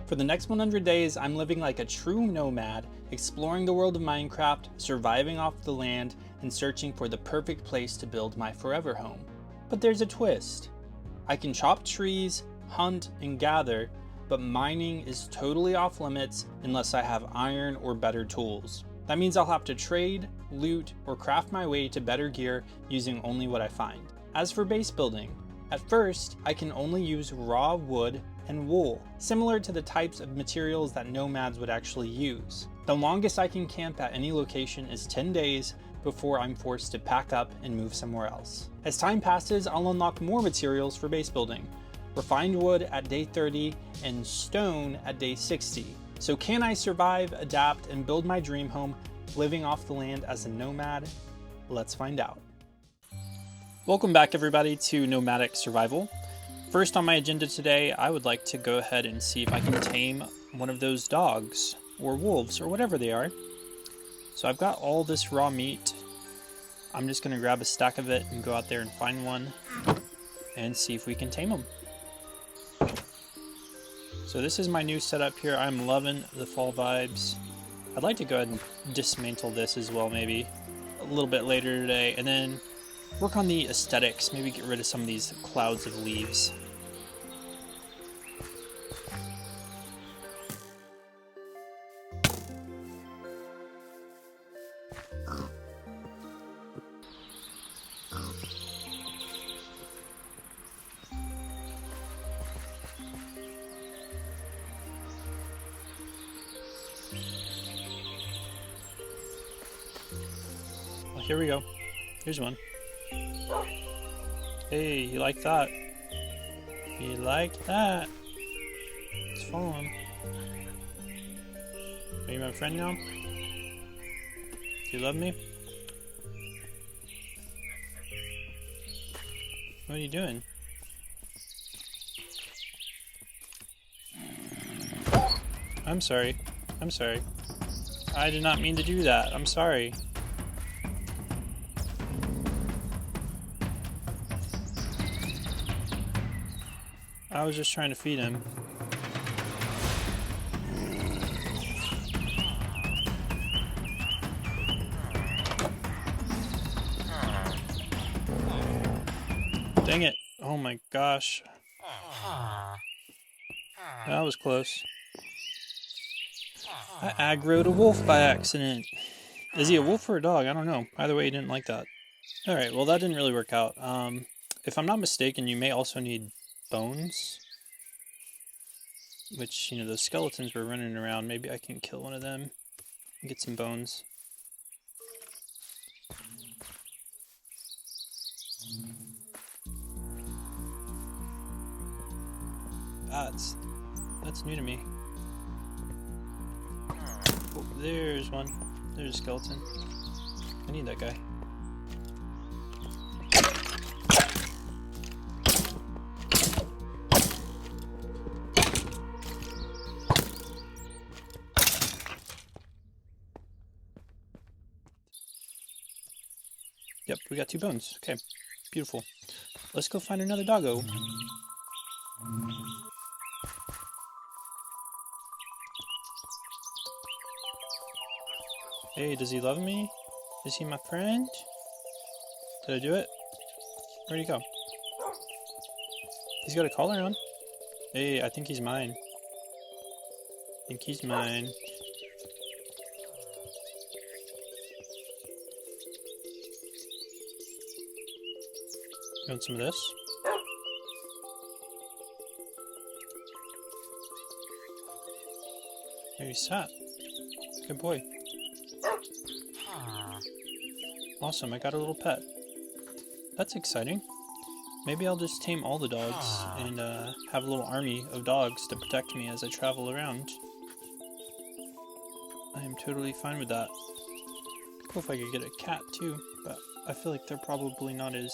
For the next 100 days, I'm living like a true nomad, exploring the world of Minecraft, surviving off the land, and searching for the perfect place to build my forever home. But there's a twist. I can chop trees, hunt, and gather, but mining is totally off limits unless I have iron or better tools. That means I'll have to trade, loot, or craft my way to better gear using only what I find. As for base building, at first, I can only use raw wood and wool, similar to the types of materials that nomads would actually use. The longest I can camp at any location is 10 days before I'm forced to pack up and move somewhere else. As time passes, I'll unlock more materials for base building. Refined wood at day 30 and stone at day 60. So can I survive, adapt, and build my dream home living off the land as a nomad? Let's find out. Welcome back everybody to Nomadic Survival. First on my agenda today, I would like to go ahead and see if I can tame one of those dogs or wolves or whatever they are. So I've got all this raw meat. I'm just gonna grab a stack of it and go out there and find one and see if we can tame them. So this is my new setup here. I'm loving the fall vibes. I'd like to go ahead and dismantle this as well maybe a little bit later today, and then work on the aesthetics, maybe get rid of some of these clouds of leaves. Well, here we go. Here's one. Hey, you like that? You like that? Let's follow him. Are you my friend now? Do you love me? What are you doing? I'm sorry. I'm sorry. I did not mean to do that. I'm sorry. I was just trying to feed him. Dang it. Oh my gosh. That was close. I aggroed a wolf by accident. Is he a wolf or a dog? I don't know. Either way, he didn't like that. Alright, well that didn't really work out. If I'm not mistaken, you may also need bones, which, you know, those skeletons were running around. Maybe I can kill one of them and get some bones. That's new to me. Oh, there's one. There's a skeleton. I need that guy. Yep, we got 2 bones. Okay, beautiful. Let's go find another doggo. Hey, does he love me? Is he my friend? Did I do it? Where'd he go? He's got a collar on. Hey, I think he's mine. I think he's mine. You want some of this? There he sat. Good boy. Awesome, I got a little pet. That's exciting. Maybe I'll just tame all the dogs and have a little army of dogs to protect me as I travel around. I am totally fine with that. Cool if I could get a cat too, but I feel like they're probably not as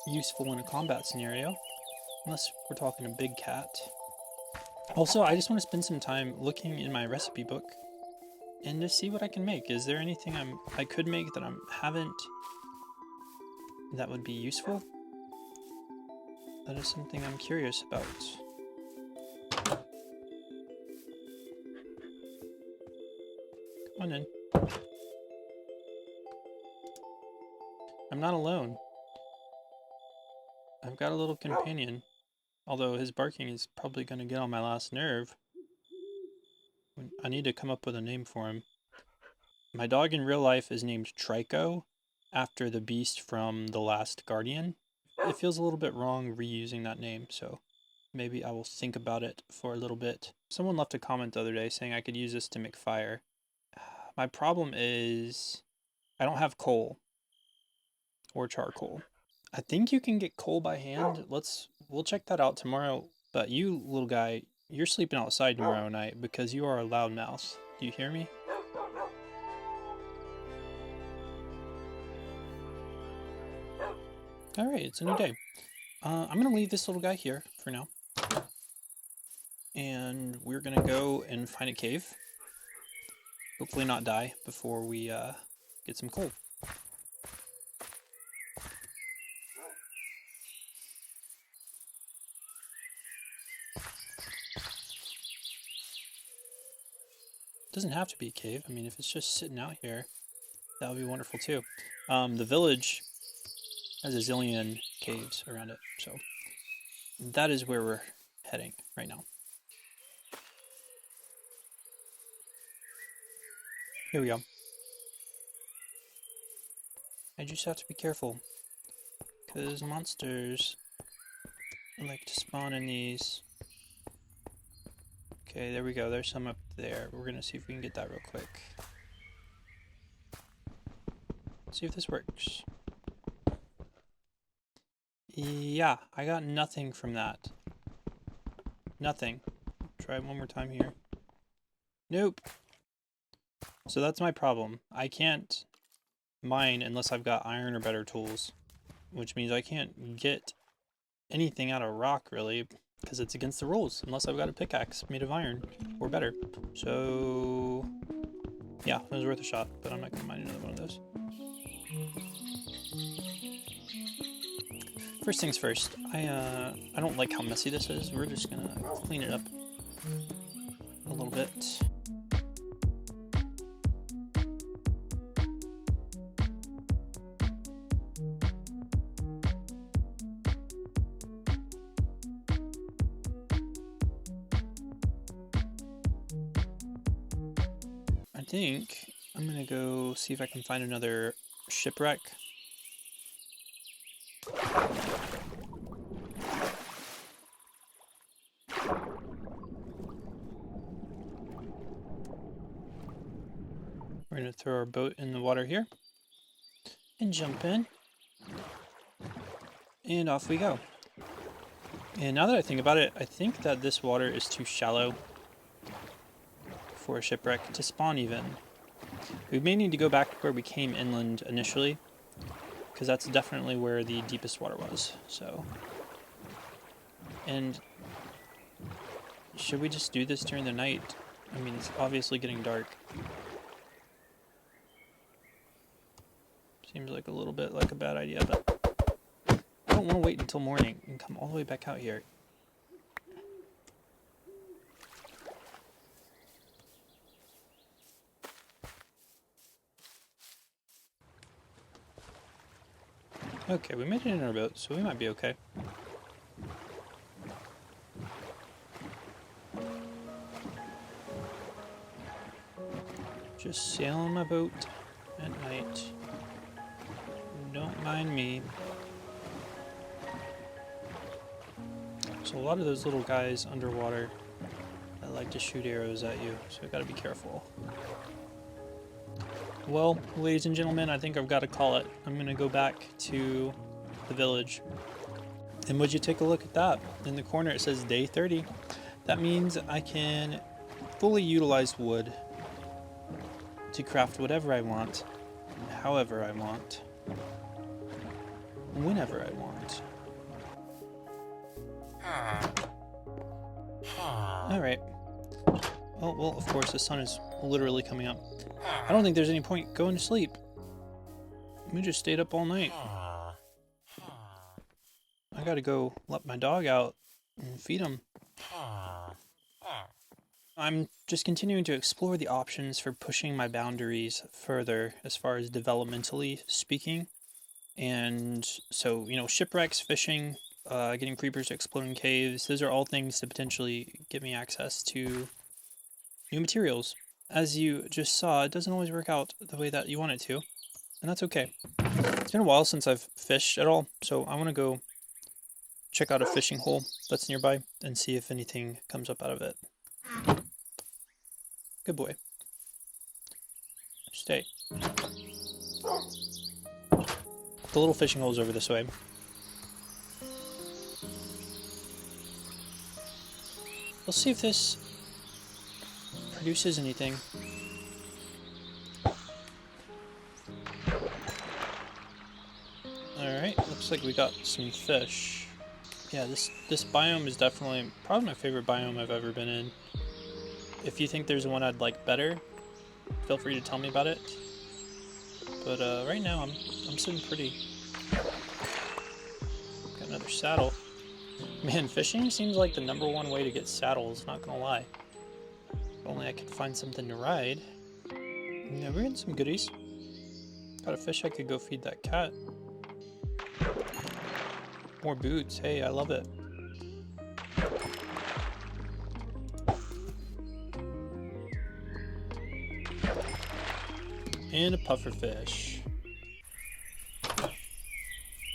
useful in a combat scenario, unless we're talking a big cat. Also, I just want to spend some time looking in my recipe book and just see what I can make. Is there anything I could make that I haven't that would be useful? That is something I'm curious about. in. I'm not alone. I've got a little companion. Although his barking is probably going to get on my last nerve. I need to come up with a name for him. My dog in real life is named Trico, after the beast from The Last Guardian. It feels a little bit wrong reusing that name, so maybe I will think about it for a little bit. Someone left a comment the other day saying I could use this to make fire. My problem is I don't have coal or charcoal. I think you can get coal by hand. We'll check that out tomorrow. But you, little guy, you're sleeping outside tomorrow night because you are a loudmouth. Do you hear me? Alright, it's a new day. I'm going to leave this little guy here for now. And we're going to go and find a cave. Hopefully not die before we get some coal. Doesn't have to be a cave. I mean, if it's just sitting out here, that would be wonderful too. The village has a zillion caves around it, so that is where we're heading right now. Here we go. I just have to be careful, because monsters like to spawn in these. Okay, there we go. There's some up there. We're going to see if we can get that real quick. Let's see if this works. Yeah, I got nothing from that. Nothing. Try it one more time here. Nope. So that's my problem. I can't mine unless I've got iron or better tools, which means I can't get anything out of rock, really, because it's against the rules, unless I've got a pickaxe made of iron or better. So yeah, it was worth a shot, but I'm not going to mine another one of those. First things first, I don't like how messy this is. We're just going to clean it up a little bit. I think I'm gonna go see if I can find another shipwreck. We're gonna throw our boat in the water here and jump in, and off we go. And now that I think about it, I think that this water is too shallow for a shipwreck to spawn even. We may need to go back where we came inland initially, because that's definitely where the deepest water was. So, and should we just do this during the night? I mean, it's obviously getting dark. Seems like a little bit like a bad idea, but I don't want to wait until morning and come all the way back out here. Okay, we made it in our boat, so we might be okay. Just sail on my boat at night. Don't mind me. So a lot of those little guys underwater that like to shoot arrows at you, so I gotta be careful. Well, ladies and gentlemen, I think I've got to call it. I'm gonna go back to the village. And would you take a look at that? In the corner it says day 30. That means I can fully utilize wood to craft whatever I want, however I want, whenever I want. Alright. Oh, well, of course, the sun is literally coming up. I don't think there's any point going to sleep. We just stayed up all night. I gotta go let my dog out and feed him. I'm just continuing to explore the options for pushing my boundaries further as far as developmentally speaking. And so, you know, shipwrecks, fishing, getting creepers to exploding caves, those are all things to potentially give me access to new materials. As you just saw, it doesn't always work out the way that you want it to, and that's okay. It's been a while since I've fished at all, so I want to go check out a fishing hole that's nearby and see if anything comes up out of it. Good boy. Stay. The little fishing hole's over this way. Let's see if this produces anything. Alright, looks like we got some fish. Yeah, this biome is definitely probably my favorite biome I've ever been in. If you think there's one I'd like better, feel free to tell me about it. But right now I'm sitting pretty. Got another saddle. Man, fishing seems like the #1 way to get saddles, not gonna lie. If only I could find something to ride. Yeah, we're getting some goodies. Got a fish I could go feed that cat. More boots, hey, I love it. And a pufferfish.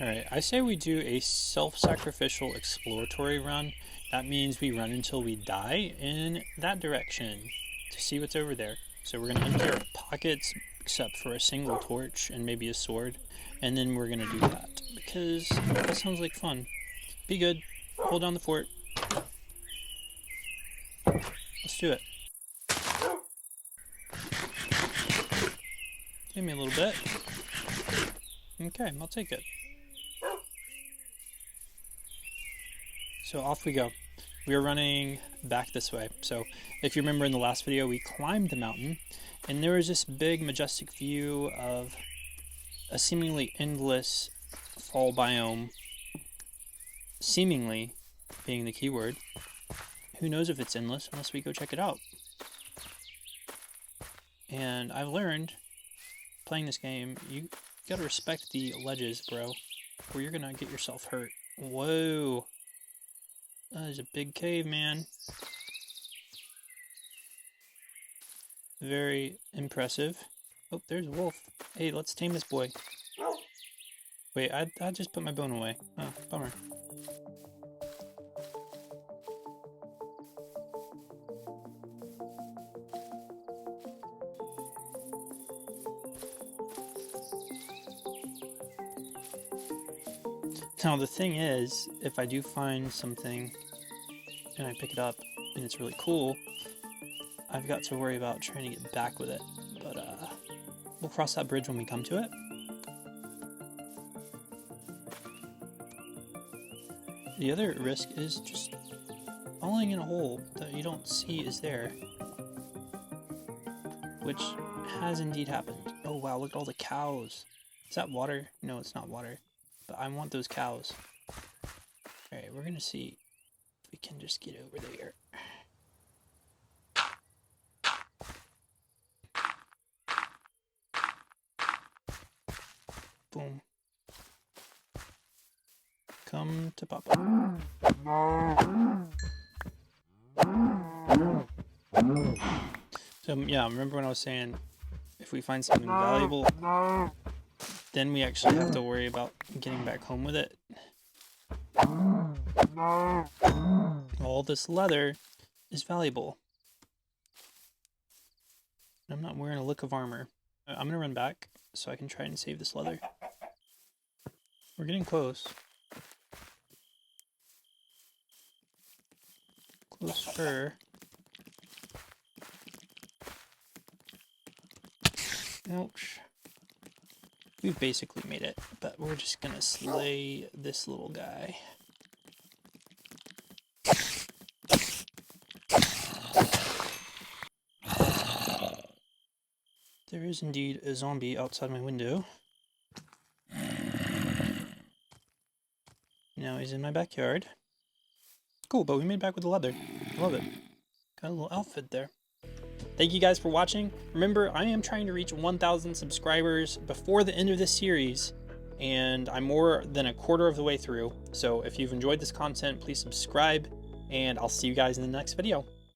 Alright, I say we do a self-sacrificial exploratory run. That means we run until we die in that direction to see what's over there. So we're going to empty our pockets except for a single torch and maybe a sword. And then we're going to do that because that sounds like fun. Be good. Hold down the fort. Let's do it. Give me a little bit. Okay, I'll take it. So off we go. We are running back this way. So if you remember in the last video, we climbed the mountain and there was this big majestic view of a seemingly endless fall biome, seemingly being the keyword. Who knows if it's endless unless we go check it out. And I've learned playing this game, you gotta respect the ledges, bro, or you're gonna get yourself hurt. Whoa. That is a big cave, man. Very impressive. Oh, there's a wolf. Hey, let's tame this boy. Wait, I just put my bone away. Oh, bummer. Now the thing is, if I do find something and I pick it up and it's really cool, I've got to worry about trying to get back with it. But we'll cross that bridge when we come to it. The other risk is just falling in a hole that you don't see is there, which has indeed happened. Oh wow, look at all the cows. Is that water? No, it's not water. But I want those cows. Alright, we're gonna see if we can just get over there. Boom. Come to Papa. So yeah, remember when I was saying if we find something valuable, then we actually have to worry about getting back home with it. All this leather is valuable. I'm not wearing a lick of armor. I'm gonna run back so I can try and save this leather. We're getting close. Closer. Ouch. We've basically made it, but we're just gonna slay this little guy. There is indeed a zombie outside my window. Now he's in my backyard. Cool, but we made back with the leather. I love it. Got a little outfit there. Thank you guys for watching. Remember, I am trying to reach 1,000 subscribers before the end of this series, and I'm more than a quarter of the way through. So if you've enjoyed this content, please subscribe, and I'll see you guys in the next video.